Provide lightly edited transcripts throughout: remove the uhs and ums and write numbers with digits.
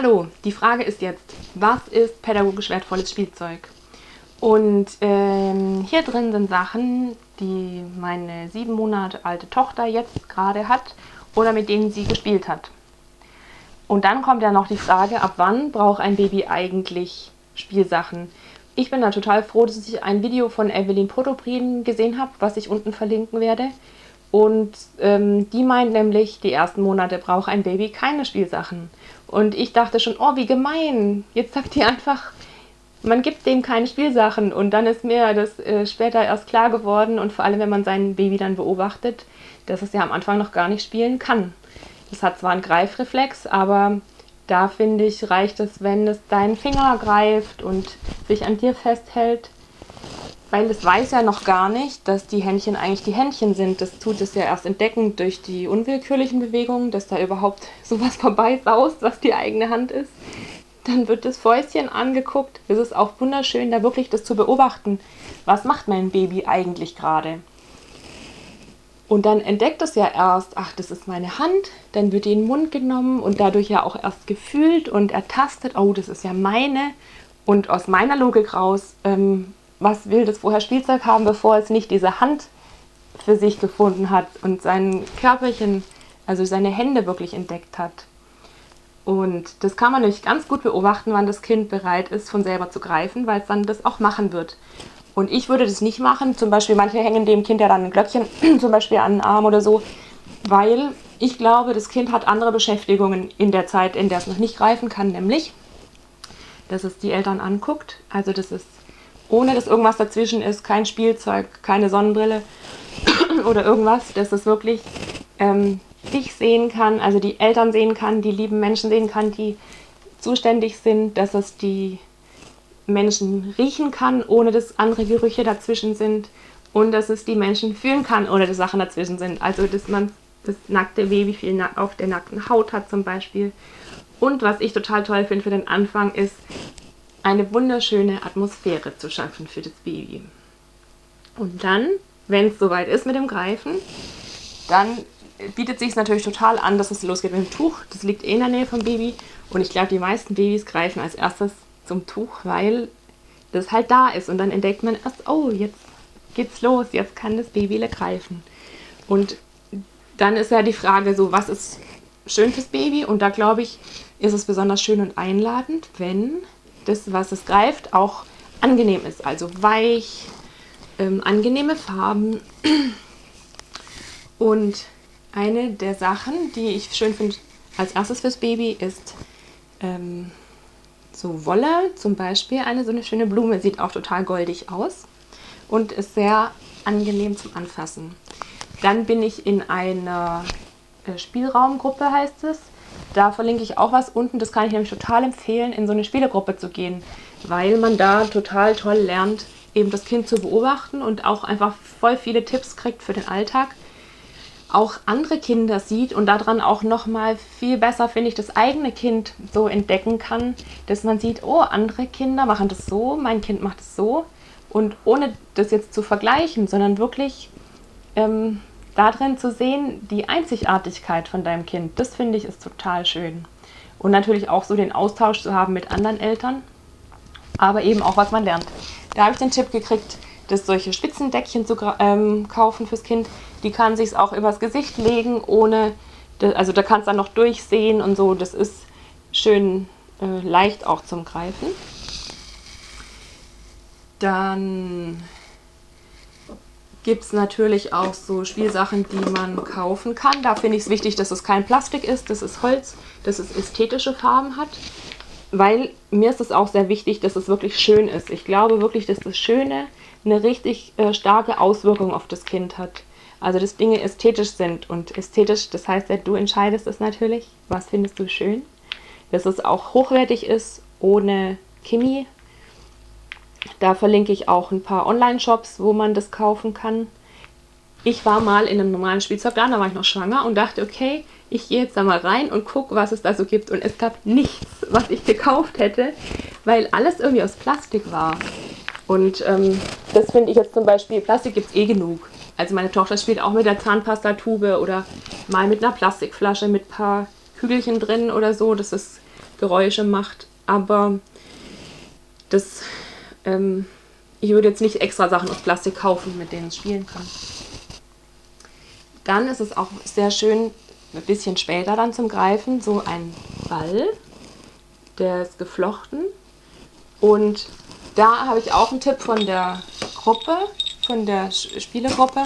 Hallo, die Frage ist jetzt, was ist pädagogisch wertvolles Spielzeug? Und hier drin sind Sachen, die meine 7 Monate alte Tochter jetzt gerade hat oder mit denen sie gespielt hat. Und dann kommt ja noch die Frage, ab wann braucht ein Baby eigentlich Spielsachen? Ich bin da total froh, dass ich ein Video von Evelyn Podobrin gesehen habe, was ich unten verlinken werde. Und die meint nämlich, die ersten Monate braucht ein Baby keine Spielsachen. Und ich dachte schon, oh, wie gemein. Jetzt sagt die einfach, man gibt dem keine Spielsachen. Und dann ist mir das später erst klar geworden. Und vor allem, wenn man sein Baby dann beobachtet, dass es ja am Anfang noch gar nicht spielen kann. Das hat zwar einen Greifreflex, aber da finde ich, reicht es, wenn es deinen Finger greift und sich an dir festhält. Weil es weiß ja noch gar nicht, dass die Händchen eigentlich die Händchen sind. Das tut es ja erst entdecken durch die unwillkürlichen Bewegungen, dass da überhaupt sowas vorbeisaust, was die eigene Hand ist. Dann wird das Fäustchen angeguckt. Es ist auch wunderschön, da wirklich das zu beobachten. Was macht mein Baby eigentlich gerade? Und dann entdeckt es ja erst, ach, das ist meine Hand. Dann wird die in den Mund genommen und dadurch ja auch erst gefühlt und ertastet, oh, das ist ja meine. Und aus meiner Logik raus, was will das vorher Spielzeug haben, bevor es nicht diese Hand für sich gefunden hat und sein Körperchen, also seine Hände wirklich entdeckt hat. Und das kann man nämlich ganz gut beobachten, wann das Kind bereit ist, von selber zu greifen, weil es dann das auch machen wird. Und ich würde das nicht machen, zum Beispiel manche hängen dem Kind ja dann ein Glöckchen zum Beispiel an den Arm oder so, weil ich glaube, das Kind hat andere Beschäftigungen in der Zeit, in der es noch nicht greifen kann, nämlich, dass es die Eltern anguckt, also das ist ohne dass irgendwas dazwischen ist, kein Spielzeug, keine Sonnenbrille oder irgendwas, dass es wirklich dich sehen kann, also die Eltern sehen kann, die lieben Menschen sehen kann, die zuständig sind, dass es die Menschen riechen kann, ohne dass andere Gerüche dazwischen sind und dass es die Menschen fühlen kann, ohne dass Sachen dazwischen sind. Also dass man das nackte Baby viel auf der nackten Haut hat zum Beispiel. Und was ich total toll finde für den Anfang ist, eine wunderschöne Atmosphäre zu schaffen für das Baby. Und dann, wenn es soweit ist mit dem Greifen, dann bietet sich es natürlich total an, dass es losgeht mit dem Tuch. Das liegt in der Nähe vom Baby und ich glaube, die meisten Babys greifen als erstes zum Tuch, weil das halt da ist und dann entdeckt man erst, oh, jetzt geht's los, jetzt kann das Baby greifen. Und dann ist ja die Frage so, was ist schön fürs Baby? Und da glaube ich, ist es besonders schön und einladend, wenn das, was es greift, auch angenehm ist. Also weich, angenehme Farben. Und eine der Sachen, die ich schön finde als erstes fürs Baby, ist so Wolle, zum Beispiel so eine schöne Blume, sieht auch total goldig aus und ist sehr angenehm zum Anfassen. Dann bin ich in einer Spielraumgruppe, heißt es. Da verlinke ich auch was unten, das kann ich nämlich total empfehlen, in so eine Spielegruppe zu gehen, weil man da total toll lernt, eben das Kind zu beobachten und auch einfach voll viele Tipps kriegt für den Alltag. Auch andere Kinder sieht und daran auch nochmal viel besser, finde ich, das eigene Kind so entdecken kann, dass man sieht, oh, andere Kinder machen das so, mein Kind macht es so. Und ohne das jetzt zu vergleichen, sondern wirklich darin zu sehen, die Einzigartigkeit von deinem Kind, das finde ich ist total schön. Und natürlich auch so den Austausch zu haben mit anderen Eltern, aber eben auch, was man lernt. Da habe ich den Tipp gekriegt, dass solche Spitzendeckchen zu kaufen fürs Kind, die kann sich auch übers Gesicht legen, ohne, also da kannst du dann noch durchsehen und so, das ist schön leicht auch zum Greifen. Dann gibt es natürlich auch so Spielsachen, die man kaufen kann. Da finde ich es wichtig, dass es kein Plastik ist, dass es Holz, dass es ästhetische Farben hat. Weil mir ist es auch sehr wichtig, dass es wirklich schön ist. Ich glaube wirklich, dass das Schöne eine richtig starke Auswirkung auf das Kind hat. Also dass Dinge ästhetisch sind. Und ästhetisch, das heißt ja, du entscheidest es natürlich, was findest du schön. Dass es auch hochwertig ist, ohne Chemie. Da verlinke ich auch ein paar Online-Shops, wo man das kaufen kann. Ich war mal in einem normalen Spielzeugladen, da war ich noch schwanger und dachte, okay, ich gehe jetzt da mal rein und gucke, was es da so gibt. Und es gab nichts, was ich gekauft hätte, weil alles irgendwie aus Plastik war. Und das finde ich jetzt zum Beispiel, Plastik gibt es eh genug. Also meine Tochter spielt auch mit der Zahnpastatube oder mal mit einer Plastikflasche mit ein paar Kügelchen drin oder so. Das ist Geräusche macht, aber das, ich würde jetzt nicht extra Sachen aus Plastik kaufen, mit denen es spielen kann. Dann ist es auch sehr schön, ein bisschen später dann zum Greifen, so ein Ball, der ist geflochten. Und da habe ich auch einen Tipp von der Gruppe, von der Spielegruppe,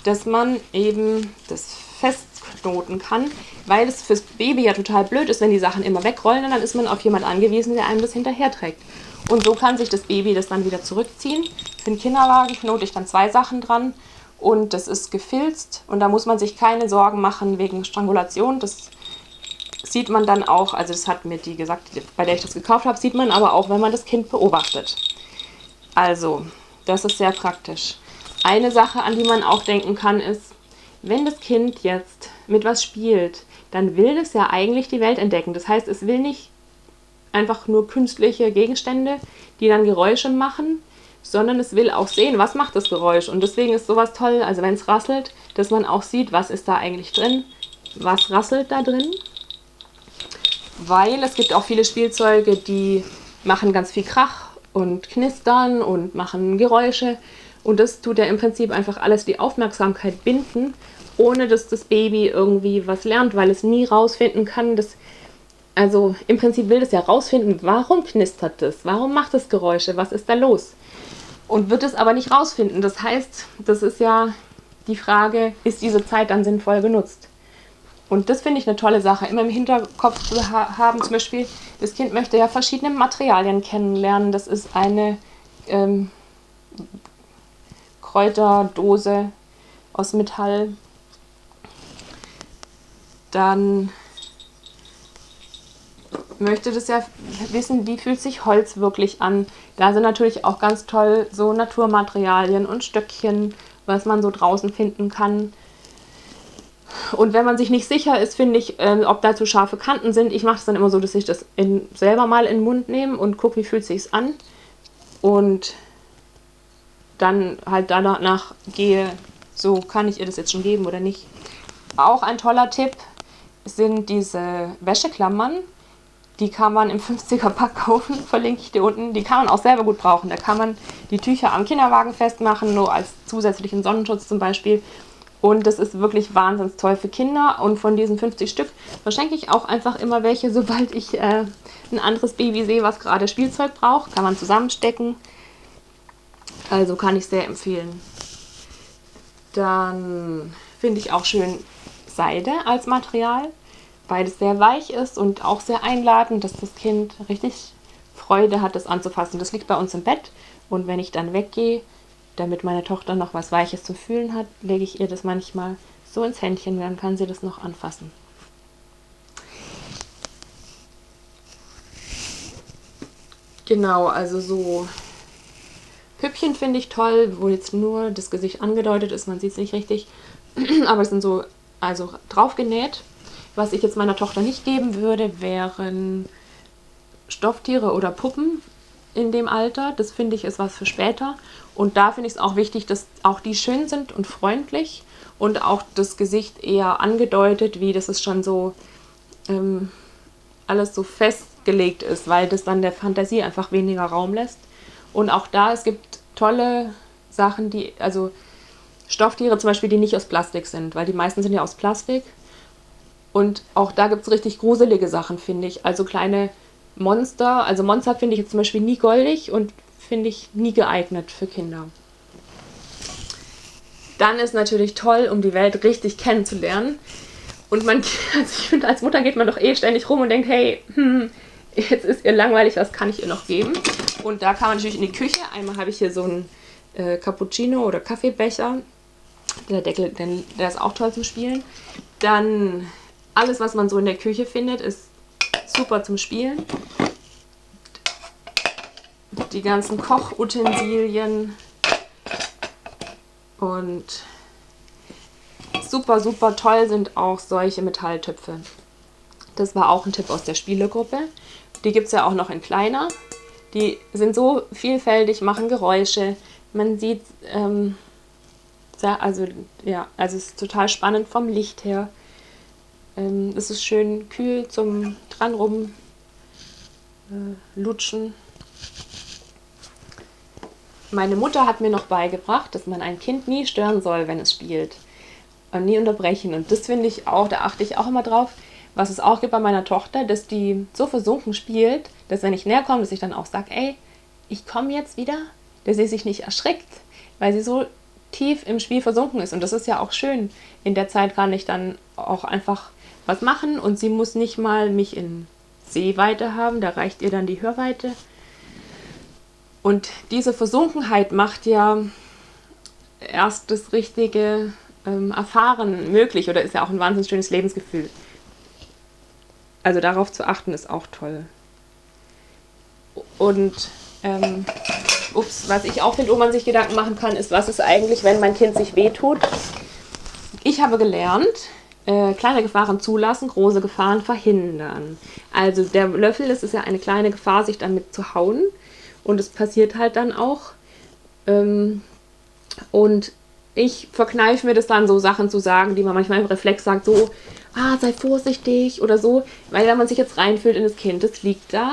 dass man eben das festknoten kann, weil es fürs Baby ja total blöd ist, wenn die Sachen immer wegrollen und dann ist man auf jemand angewiesen, der einem das hinterher trägt. Und so kann sich das Baby das dann wieder zurückziehen. Für den Kinderwagen knote ich dann 2 Sachen dran und das ist gefilzt und da muss man sich keine Sorgen machen wegen Strangulation. Das sieht man dann auch, also das hat mir die gesagt, bei der ich das gekauft habe, sieht man aber auch, wenn man das Kind beobachtet. Also, das ist sehr praktisch. Eine Sache, an die man auch denken kann, ist, wenn das Kind jetzt mit was spielt, dann will es ja eigentlich die Welt entdecken. Das heißt, es will nicht einfach nur künstliche Gegenstände, die dann Geräusche machen, sondern es will auch sehen, was macht das Geräusch. Und deswegen ist sowas toll, also wenn es rasselt, dass man auch sieht, was ist da eigentlich drin, was rasselt da drin. Weil es gibt auch viele Spielzeuge, die machen ganz viel Krach und knistern und machen Geräusche. Und das tut ja im Prinzip einfach alles die Aufmerksamkeit binden, ohne dass das Baby irgendwie was lernt, weil es nie rausfinden kann, also im Prinzip will es ja rausfinden, warum knistert das, warum macht es Geräusche, was ist da los? Und wird es aber nicht rausfinden. Das heißt, das ist ja die Frage, ist diese Zeit dann sinnvoll genutzt? Und das finde ich eine tolle Sache, immer im Hinterkopf zu haben, zum Beispiel, das Kind möchte ja verschiedene Materialien kennenlernen. Das ist eine Kräuterdose aus Metall. Dann möchte das ja wissen, wie fühlt sich Holz wirklich an. Da sind natürlich auch ganz toll so Naturmaterialien und Stöckchen, was man so draußen finden kann. Und wenn man sich nicht sicher ist, finde ich, ob da zu scharfe Kanten sind, ich mache es dann immer so, dass ich das selber mal in den Mund nehme und gucke, wie fühlt es sich an. Und dann halt danach gehe, so kann ich ihr das jetzt schon geben oder nicht. Auch ein toller Tipp sind diese Wäscheklammern. Die kann man im 50er-Pack kaufen, verlinke ich dir unten. Die kann man auch selber gut brauchen. Da kann man die Tücher am Kinderwagen festmachen, nur als zusätzlichen Sonnenschutz zum Beispiel. Und das ist wirklich wahnsinnig toll für Kinder. Und von diesen 50 Stück verschenke ich auch einfach immer welche, sobald ich ein anderes Baby sehe, was gerade Spielzeug braucht. Kann man zusammenstecken. Also kann ich sehr empfehlen. Dann finde ich auch schön Seide als Material, weil es sehr weich ist und auch sehr einladend, dass das Kind richtig Freude hat, das anzufassen. Das liegt bei uns im Bett und wenn ich dann weggehe, damit meine Tochter noch was Weiches zu fühlen hat, lege ich ihr das manchmal so ins Händchen, dann kann sie das noch anfassen. Genau, also so Püppchen finde ich toll, wo jetzt nur das Gesicht angedeutet ist, man sieht es nicht richtig, aber es sind so also draufgenäht. Was ich jetzt meiner Tochter nicht geben würde, wären Stofftiere oder Puppen in dem Alter. Das finde ich ist was für später. Und da finde ich es auch wichtig, dass auch die schön sind und freundlich und auch das Gesicht eher angedeutet, wie das es schon so alles so festgelegt ist, weil das dann der Fantasie einfach weniger Raum lässt. Und auch da, es gibt tolle Sachen, die, also Stofftiere zum Beispiel, die nicht aus Plastik sind, weil die meisten sind ja aus Plastik. Und auch da gibt es richtig gruselige Sachen, finde ich. Also kleine Monster. Also Monster finde ich jetzt zum Beispiel nie goldig und finde ich nie geeignet für Kinder. Dann ist natürlich toll, um die Welt richtig kennenzulernen. Und man, also ich finde, als Mutter geht man doch eh ständig rum und denkt, hey, jetzt ist ihr langweilig, was kann ich ihr noch geben? Und da kann man natürlich in die Küche. Einmal habe ich hier so einen Cappuccino oder Kaffeebecher. Der Deckel, der ist auch toll zum Spielen. Dann alles, was man so in der Küche findet, ist super zum Spielen. Die ganzen Kochutensilien und super, super toll sind auch solche Metalltöpfe. Das war auch ein Tipp aus der Spielegruppe. Die gibt es ja auch noch in kleiner. Die sind so vielfältig, machen Geräusche. Man sieht, also es ist total spannend vom Licht her. Es ist schön kühl zum dran rum lutschen. Meine Mutter hat mir noch beigebracht, dass man ein Kind nie stören soll, wenn es spielt. Und nie unterbrechen. Und das finde ich auch, da achte ich auch immer drauf, was es auch gibt bei meiner Tochter, dass die so versunken spielt, dass wenn ich näher komme, dass ich dann auch sage, ey, ich komme jetzt wieder, dass sie sich nicht erschrickt, weil sie so tief im Spiel versunken ist. Und das ist ja auch schön. In der Zeit kann ich dann auch einfach was machen und sie muss nicht mal mich in Sehweite haben, da reicht ihr dann die Hörweite. Und diese Versunkenheit macht ja erst das richtige Erfahren möglich oder ist ja auch ein wahnsinnig schönes Lebensgefühl. Also darauf zu achten ist auch toll. Und was ich auch finde, wo man sich Gedanken machen kann, ist, was ist eigentlich, wenn mein Kind sich wehtut? Ich habe gelernt, kleine Gefahren zulassen, große Gefahren verhindern. Also der Löffel, das ist ja eine kleine Gefahr, sich damit zu hauen. Und es passiert halt dann auch. Und ich verkneife mir das dann, so Sachen zu sagen, die man manchmal im Reflex sagt, so, sei vorsichtig oder so. Weil wenn man sich jetzt reinfühlt in das Kind, das liegt da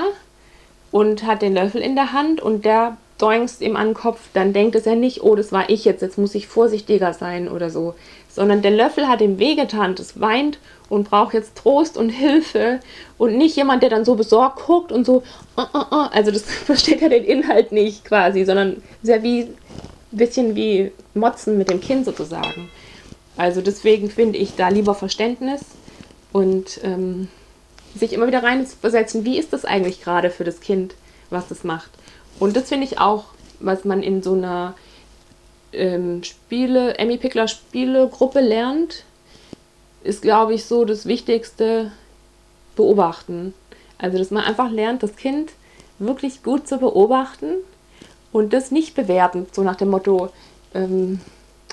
und hat den Löffel in der Hand und der doingst ihm an den Kopf, dann denkt es ja nicht, oh, das war ich jetzt muss ich vorsichtiger sein oder so. Sondern der Löffel hat ihm wehgetan, das weint und braucht jetzt Trost und Hilfe und nicht jemand, der dann so besorgt guckt und so, also das versteht ja den Inhalt nicht quasi, sondern sehr wie ein bisschen wie Motzen mit dem Kind sozusagen. Also deswegen finde ich da lieber Verständnis und sich immer wieder reinversetzen, wie ist das eigentlich gerade für das Kind, was das macht. Und das finde ich auch, was man in so einer Emmy Pickler Spielegruppe lernt, ist, glaube ich, so das Wichtigste, beobachten. Also, dass man einfach lernt, das Kind wirklich gut zu beobachten und das nicht bewerten, so nach dem Motto,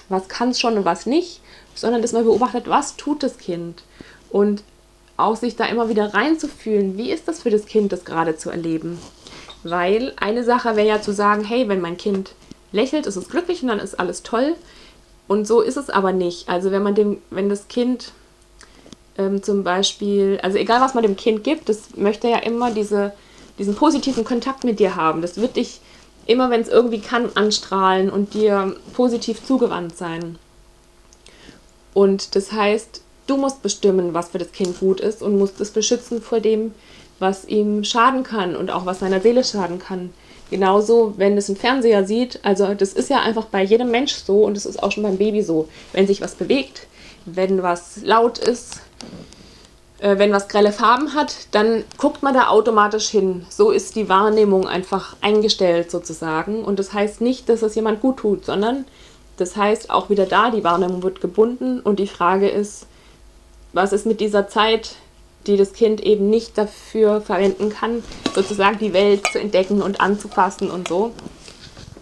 was kann es schon und was nicht, sondern dass man beobachtet, was tut das Kind und auch sich da immer wieder reinzufühlen, wie ist das für das Kind, das gerade zu erleben. Weil eine Sache wäre ja zu sagen, hey, wenn mein Kind lächelt, ist es glücklich und dann ist alles toll. Und so ist es aber nicht. Also wenn das Kind zum Beispiel, also egal was man dem Kind gibt, das möchte ja immer diesen positiven Kontakt mit dir haben. Das wird dich immer, wenn es irgendwie kann, anstrahlen und dir positiv zugewandt sein. Und das heißt, du musst bestimmen, was für das Kind gut ist und musst es beschützen vor dem, was ihm schaden kann und auch was seiner Seele schaden kann. Genauso, wenn es einen Fernseher sieht, also das ist ja einfach bei jedem Mensch so und es ist auch schon beim Baby so. Wenn sich was bewegt, wenn was laut ist, wenn was grelle Farben hat, dann guckt man da automatisch hin. So ist die Wahrnehmung einfach eingestellt sozusagen. Und das heißt nicht, dass es jemand gut tut, sondern das heißt auch wieder da, die Wahrnehmung wird gebunden und die Frage ist, was ist mit dieser Zeit, die das Kind eben nicht dafür verwenden kann, sozusagen die Welt zu entdecken und anzufassen und so.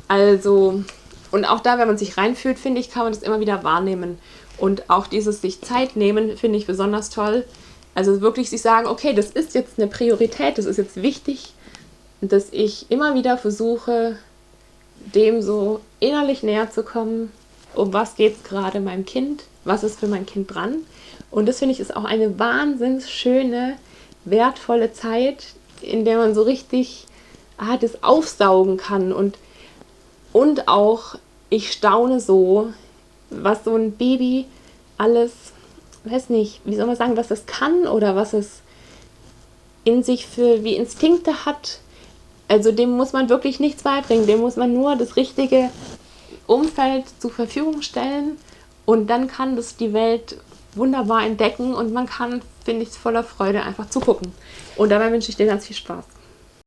Also, und auch da, wenn man sich reinfühlt, finde ich, kann man das immer wieder wahrnehmen. Und auch dieses sich Zeit nehmen, finde ich besonders toll. Also wirklich sich sagen, okay, das ist jetzt eine Priorität, das ist jetzt wichtig, dass ich immer wieder versuche, dem so innerlich näher zu kommen, um was geht es gerade meinem Kind, was ist für mein Kind dran. Und das finde ich ist auch eine wahnsinnig schöne, wertvolle Zeit, in der man so richtig das aufsaugen kann. Und auch, ich staune so, was so ein Baby alles, weiß nicht, wie soll man sagen, was es kann oder was es in sich für wie Instinkte hat. Also dem muss man wirklich nichts beibringen, dem muss man nur das richtige Umfeld zur Verfügung stellen und dann kann das die Welt wunderbar entdecken und man kann, finde ich, voller Freude einfach zugucken. Und dabei wünsche ich dir ganz viel Spaß.